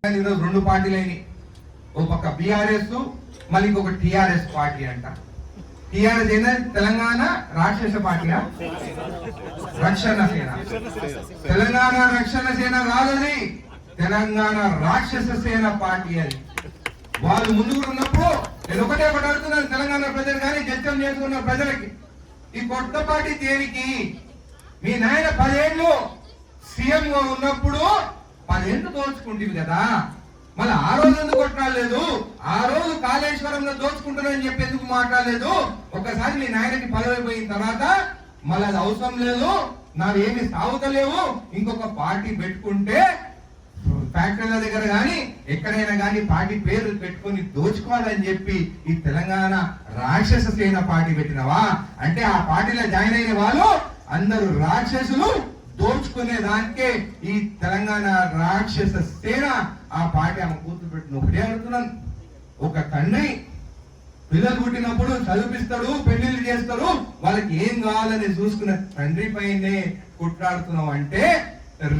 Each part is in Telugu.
ఈరోజు రెండు పార్టీలైనవి, ఒక పక్క బీఆర్ఎస్ మళ్ళీ ఇంకొక టిఆర్ఎస్ పార్టీ అంట. టిఆర్ఎస్ అయినా తెలంగాణ రాక్షస పార్టీనా? రక్షణ సేన. తెలంగాణ రక్షణ సేన కాదని తెలంగాణ రాక్షస సేన పార్టీ అది. వాళ్ళు ముందుకు ఉన్నప్పుడు నేను ఒకటే అడుగుతున్నాను తెలంగాణ ప్రజలు కానీ జడ్జం చేసుకున్న ప్రజలకి, ఈ కొత్త పార్టీ దేనికి? మీ నాయన 10 ఏళ్ళు సీఎం గా ఉన్నప్పుడు 10 ఏళ్ళు దోచుకుంటుంది కదా, మళ్ళీ ఆ రోజు ఎందుకు కొట్లాడలేదు? ఆ రోజు కాళేశ్వరంలో దోచుకుంటానని చెప్పి ఎందుకు మాట్లాడలేదు? ఒకసారి మీ నాయనకి పదవి పోయిన తర్వాత మళ్ళీ అది అవసరం లేదు, నావేమి సాగుతలేవు, ఇంకొక పార్టీ పెట్టుకుంటే ఫ్యాక్టరీల దగ్గర కానీ ఎక్కడైనా కానీ పార్టీ పేరు పెట్టుకుని దోచుకోవాలని చెప్పి ఈ తెలంగాణ రాక్షస సేన పార్టీ పెట్టినవా? అంటే ఆ పార్టీలో జాయిన్ అయిన వాళ్ళు అందరూ రాక్షసులు, దోచుకునే దానికే ఈ తెలంగాణ రాక్షస సేన ఆ పార్టీ ఆమె కూతురు పెట్టిన. ఒకటే అడుగుతున్నాను, ఒక తండ్రి పిల్లలు పుట్టినప్పుడు చదివిస్తాడు, పెళ్లిళ్ళు చేస్తాడు, వాళ్ళకి ఏం కావాలని చూసుకున్న తండ్రి పైనే కుట్లాడుతున్నావు అంటే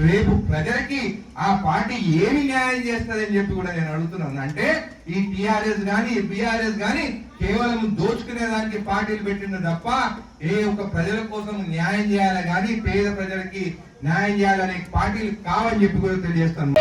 రేపు ప్రజలకి ఆ పార్టీ ఏమి న్యాయం చేస్తుందని చెప్పి కూడా నేను అడుగుతున్నాను. అంటే ఈ టిఆర్ఎస్ గాని బిఆర్ఎస్ గాని కేవలం దోచుకునే దానికి పార్టీలు పెట్టింది తప్ప ఏ ఒక్క ప్రజల కోసం న్యాయం చేయాలి కానీ పేద ప్రజలకి న్యాయం చేయాలనే పార్టీలు కావని చెప్పి కూడా తెలియజేస్తాను.